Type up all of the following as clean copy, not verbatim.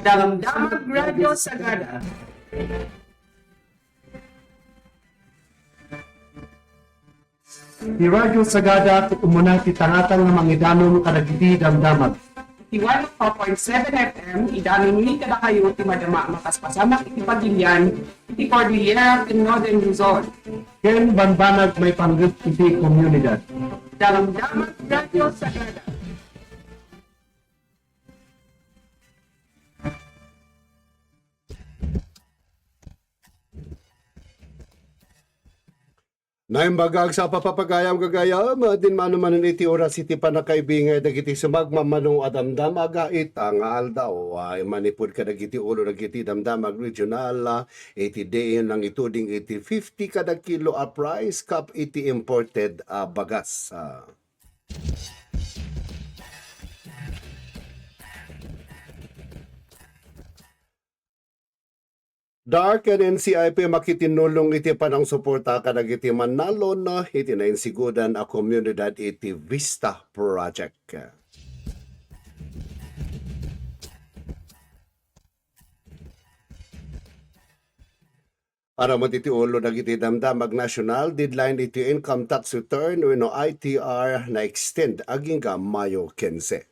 Damdamag Radio Sagada. Di Radyo Sagada, tumunang titangatang ng mga idanon kadagiti damdamag. Iwan 4.7 FM, idami nili kada kayo, ti madama makaspasamak iti Pagilian, iti Cordillera, iti Northern Luzon. Ken banbanag may panggit iti komunidad. Damdamag Radio Sagada. Naimbagag sa papapagayam gagayam, din manumanan iti oras iti panakaibingay dagiti sumagmamano adamdam aga itangal daw ay manipod ka dagiti ulo dagiti damdamag regional iti dayon lang ituding iti 50 kada kilo a price cup iti imported bagas. Dark and NCIP makitinulong iti panang suporta kadagiti manalon na iti nainsigudan a komunidad iti Vista Project. Para mo iti ulo dagiti damdamag national deadline iti income tax return wenno ITR na extend aging Mayo 15.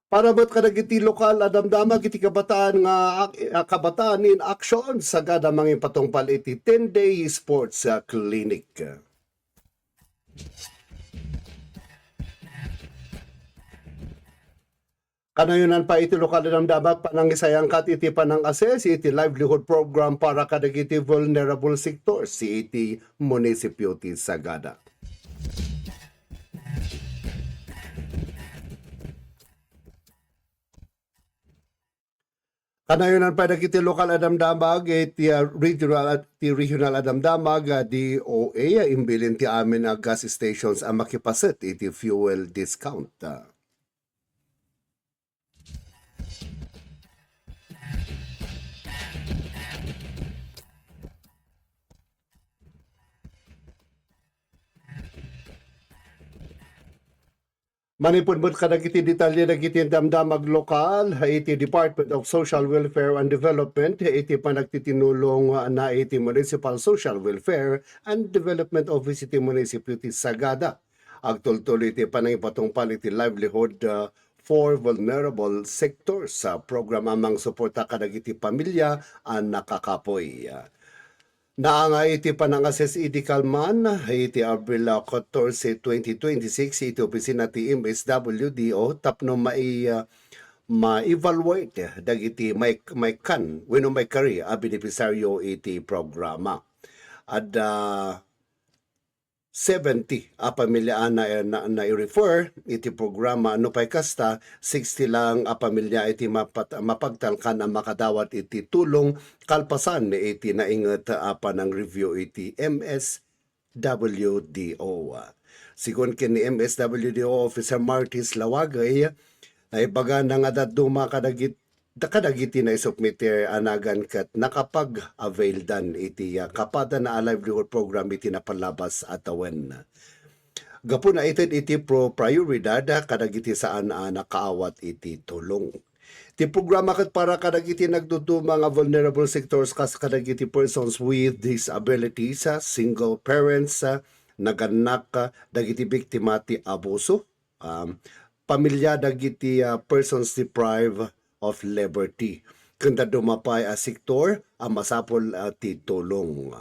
Para ba't kadagiti lokal adamdamag iti kabataan nga kabataan in action sa gadamang patungpal iti 10-day sports clinic. Kanayunan pa iti lokal adamdamag panangisayang kat iti panang-assess iti livelihood program para kadagiti vulnerable sectors si iti munisipyo ti Sagada. Kanayunan pa dagiti lokal adamdamag iti regional adamdamag DOA imbilin ti amin a gas stations ang makipaset iti fuel discount. Manipudbud kadagiti detalye dagiti damdamag lokal iti Department of Social Welfare and Development iti panagtitinulong na iti Municipal Social Welfare and Development Office iti Municipio ti Sagada. Agtultuloy iti panangipatungpal iti livelihood for vulnerable sectors sa program amang suporta kadagiti pamilya ang nakakapoy. Naanga iti panang-assess iti Kalman, iti Abril 14, 2026, iti opisina ti MSWDO, tapno ma-evaluate dagiti may kan, wenno may kari, a benepisaryo iti programa. At 70 a pamilya na i-refer iti programa no pay kasta 60 lang a pamilya iti mapagtalkan ang makadawat iti tulong kalpasan iti nainget panang review iti MSWDO. Sigon ken ni MSWDO Officer Martis Lawagay naibaga na nga daduma kadagiti na isubmite anagan kat nakapag-avail dan iti kapada na livelihood program iti napalabas at awen. Gapo na iti prioridad kadagiti saan nakaawat iti tulong. Ti programa kat para kadagiti nagduduma nga vulnerable sectors kas kadagiti persons with disabilities, single parents, naganak dagiti biktima ti abuso, pamilya dagiti persons deprived of liberty. Kanda dumapay a sektor ang masapol ti tulong.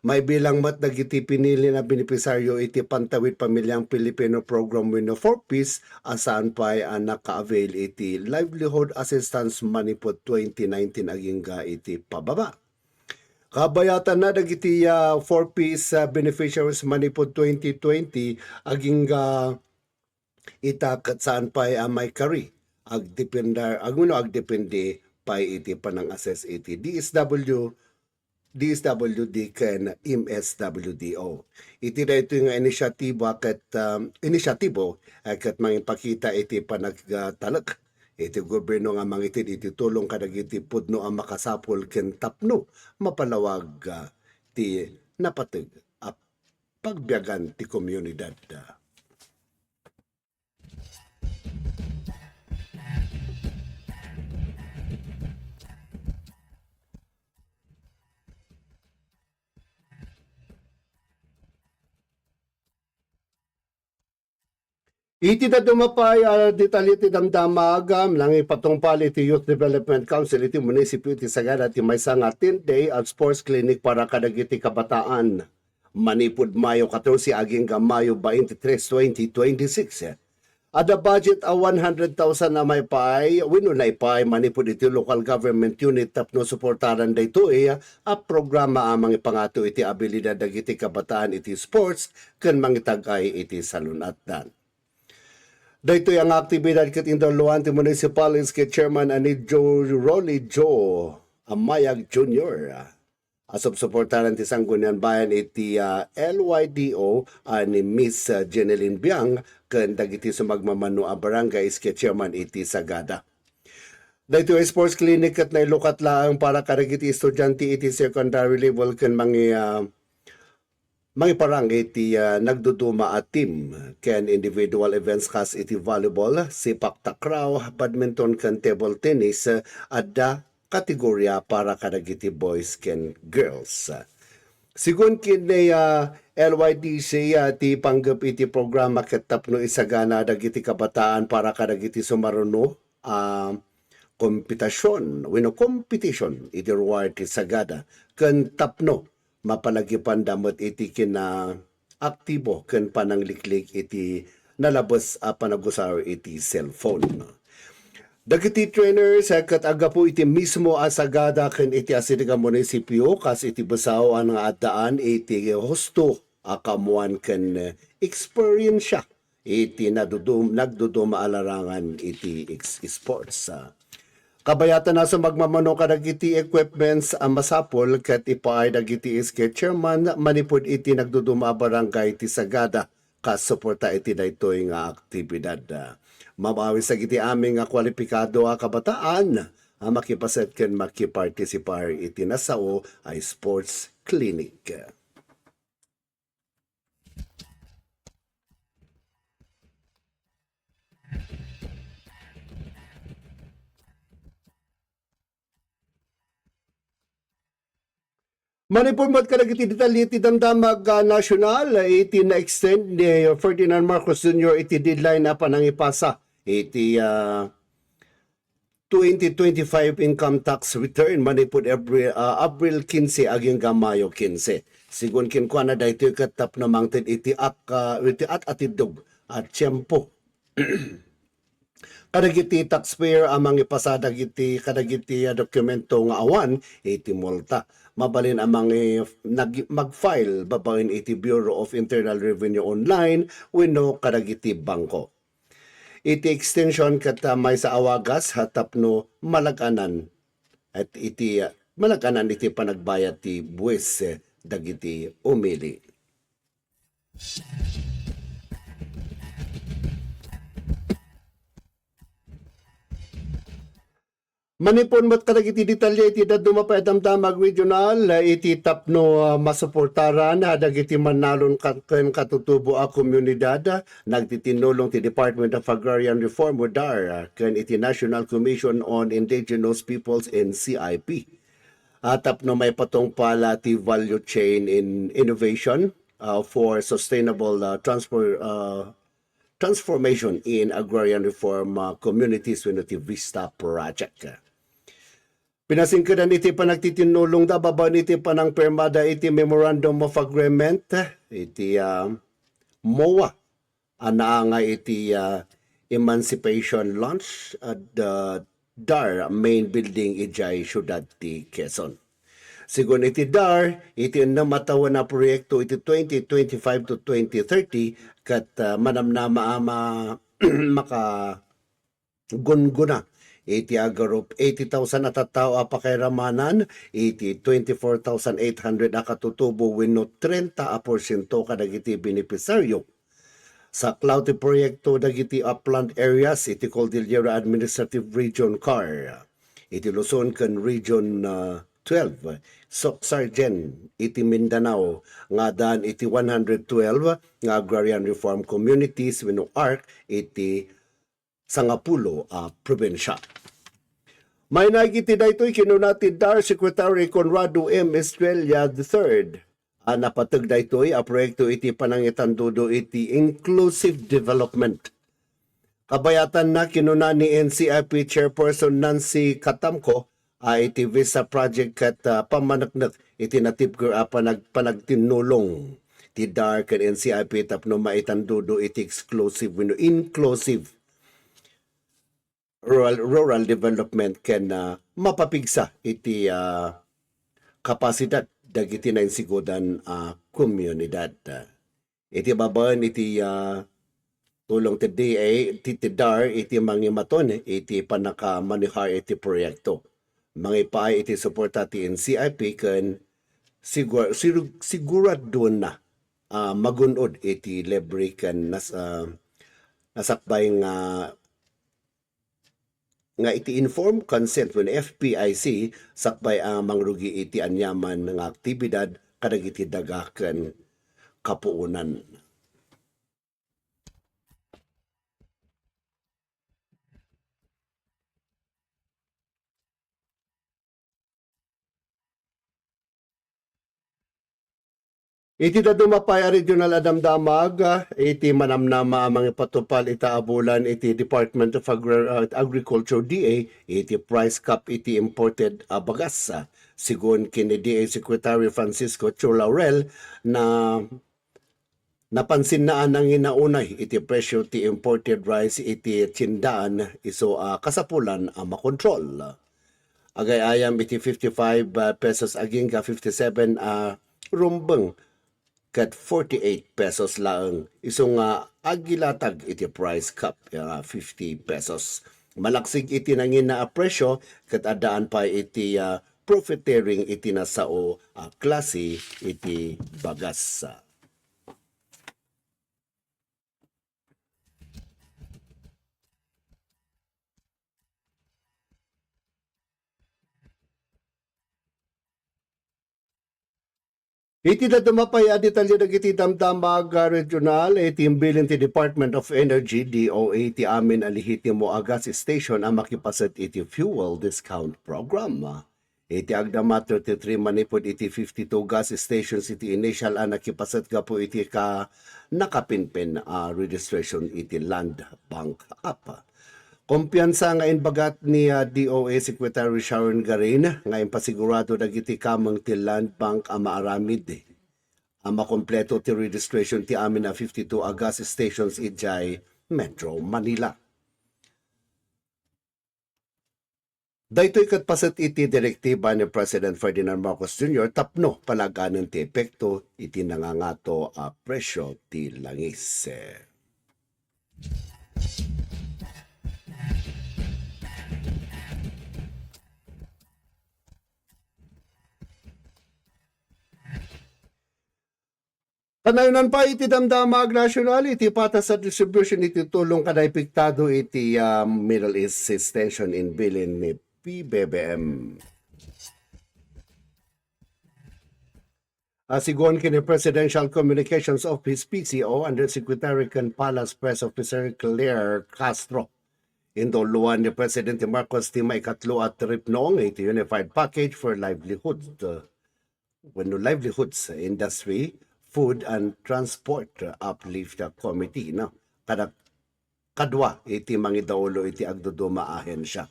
May bilang mat dagiti pinili na benepisaryo iti Pantawid Pamilyang Pilipino Program wenno 4Ps asaan pay ang naka-avail iti Livelihood Assistance Money po 2019 aging iti pababa. Kabayatan na dagiti 4Ps beneficiaries money po 2020 aging ita kat saan pa may kari ag depende pa iti panang assess iti DSWD ken MSWDO. Iti dayto nga inisyatibo ket mangipakita iti panagtalek iti gobyerno nga mangitid iti tulong kadagiti pudno ang makasapol ken tapno mapalawag ti napateg a pagbiagan ti komunidad. Iti na dumapay detalye ti damdamagam lang ipatungpal iti Youth Development Council iti munisipyo iti Sagada ti maysa nga 10-day at sports clinic para kadagiti kabataan. Manipud Mayo 14 aging ka Mayo 23, 2026. Ada budget a 100,000 na may pay, wino na ipay manipud iti local government unit tapno suportaran dayto a programa amang ipangato iti abilidad dagiti kabataan iti sports ken mangitagay iti salunatdan. Daytoy ang aktibidad ket induluan ti Municipal Iske Chairman ani Rolly Joe Amayag Jr. Asop suportaran ti Sangguniang Bayan iti LYDO ani Miss Jeneline Biang ken dagiti sumagmamano a barangay Iske Chairman iti Sagada. Daytoy sports clinic ket nailukat laang para kadagiti estudyante iti secondary level ken parang iti nagduduma at team ken individual events kas iti volleyball, sipak takraw, badminton ken table tennis adda kategorya para kadagiti boys ken girls. Sigun kini LYDC ti panggap iti programa ket tapno isagana dagiti kabataan para kadagiti sumaruno competition iti reward ti Sagada ken tapno mapalagipan damot iti kina aktibo ken panangliklik iti nalabas panagusar iti cellphone. Dagiti trainers ket agapu iti mismo Sagada ken iti asitiga munisipyo kas iti basaw ang addaan iti hosto akamuan ken experience iti nagduduma alarangan iti sports. Kabayatan na sa magmamano kadagiti equipments ang masapol ket ipaay dagiti Iske Chairman manipud iti nagduduma barangay ti Sagada kas suporta iti daytoy nga aktibidad. Mabawi sa giti aming nga kwalipikado a kabataan makipaset ken makipartisipar iti nasao ay sports clinic. Manipurmat kadagiti detalye iti damdamag nasyonal iti na-extend ni Ferdinand Marcos Jr. iti deadline na panangipasa iti 2025 income tax return manipud April 15 aging Mayo 15. Sigun kinkwa na daytoy katap na mangted iti atidog at tiyempo. Kadagiti taxpayer amang ipasada kadagiti dokumento nga awan iti multa. Mabalin amang mag-file babain iti Bureau of Internal Revenue online wenno kadagiti bangko. Iti extension ket may sa awagas hatapno malaganan at iti malaganan iti panagbayad ti buwis dagiti umili. Manipon mat kadagiti detalye iti daduma pa damdamag regional iti tapno masuportaran dagiti manalon ken katutubo a komunidad nagtitinulong ti Department of Agrarian Reform o DAR ken iti National Commission on Indigenous Peoples and CIP. Tapno may patungpala ti value chain in innovation for sustainable transformation in agrarian reform communities wenno ti Vista project. Pinasingkadan iti panagtitinulong da baban iti panang permada iti Memorandum of Agreement iti MOA anaanga iti Emancipation Launch at the DAR main building ijay syudad ti Quezon. Sigun iti DAR iti namatawa na proyekto iti 2025 to 2030 kat manamnama ama maka gunguna iti agarup 80,000 at tao apakairamanan iti 24,800 akatutubo wenno 30% kadagiti benepisaryo sa cloud proyekto dagiti upland areas iti Cordillera Administrative Region CAR iti Luzon ken Region 12 Sargen iti Mindanao nga daan iti 112 nga agrarian reform communities wenno ARC iti sangapulo probensya. May nagiti daytoy kinunati DAR Secretary Conrado M. Estrella III. Napatag daytoy a proyekto iti panangitandudo iti inclusive development. Kabayatan na kinuna ni NCIP Chairperson Nancy Katamko iti visa project kat pamanaknak iti natipker panagtinulong ti DAR ken NCIP tapno maitandudo iti exclusive wenno inclusive rural development ken mapapigsa iti kapasidad dagiti nainsigodan komunidad. Iti babaan iti tulong ti DA ti DAR iti mangimaton iti panakamanihar iti proyekto. Mangipaay iti suporta ti NCIP ken sigurado na magunod iti libre ken nasakbay nga iti informed consent when FPIC sakbay mangrugi iti anyaman nga aktibidad kadagiti dagaken kapuunan. Iti dadumapay a regional adamdamag, iti manamnama amang ipatupal ita abulan iti Department of Agriculture DA, iti price cap iti imported bagas. Sigun kini DA Secretary Francisco Chu Laurel na napansin na ang inaunay iti presyo ti imported rice iti tindaan iso kasapulan makontrol. Agay-ayam iti 55 pesos aging ka 57 rumbeng kat 48 pesos laeng isong agilatag iti price cap 50 pesos. Malaksig iti nangin na presyo kat adaan pa iti profiteering iti nasao klase iti bagas. Iti dadumapay detalye dagiti damdamag regional iti imbilin ti Department of Energy DOE ti amin alihitimo gas station ang makipasat iti fuel discount program. Iti agdama 33 manipod iti 52 gas stations iti initial nakipasat ka po iti nakapinpin registration iti Land Bank app. Kumpiyansa nga inbagat ni DOE Secretary Sharon Garin nga impasigurado dagiti kamang ti Land Bank maaramid makompleto ti registration ti amin 52 gas stations ijay Metro Manila. Daytoy katpasat iti direktiba ni President Ferdinand Marcos Jr. tapno palaganan ti epekto iti nangangato presyo ti langis. Kanayunan pa iti damdamag nasyonal iti patas sa distribution iti tulong kaday piktado iti Middle East Station in bilin ni PBBM. Sigon kini Presidential Communications Office PCO under Secretary ken Palace Press Officer Claire Castro. Induluan ni Presidente Marcos ti maikatlo at ripnong iti Unified Package for Livelihood. Livelihoods Industry Food and Transport Uplift Committee kadwa iti mangidaulo iti agduduma ahensya.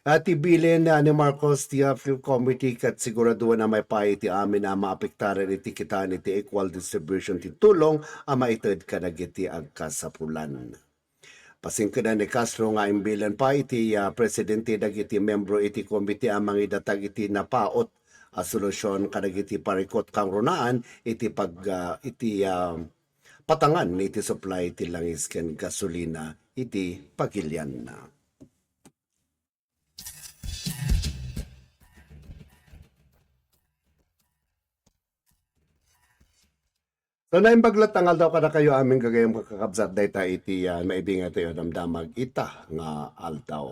At ibilin ni Marcos ti Fuel Committee kat sigurado na may pa iti amin maapektaran iti kitaan iti equal distribution ti tulong maitid kadagiti agkasapulan. Pasingkada ni Castro nga imbilan pa iti presidente dagiti membro iti komite amang idatag iti napaot solusyon kadagiti parikot kang runaan iti patangan iti supply iti langis ken gasolina iti pagilyan na. So naimbaglatangal daw kada kayo aming gagayang kakabsat dayta iti maibinga tayo damdamag ita nga aldaw.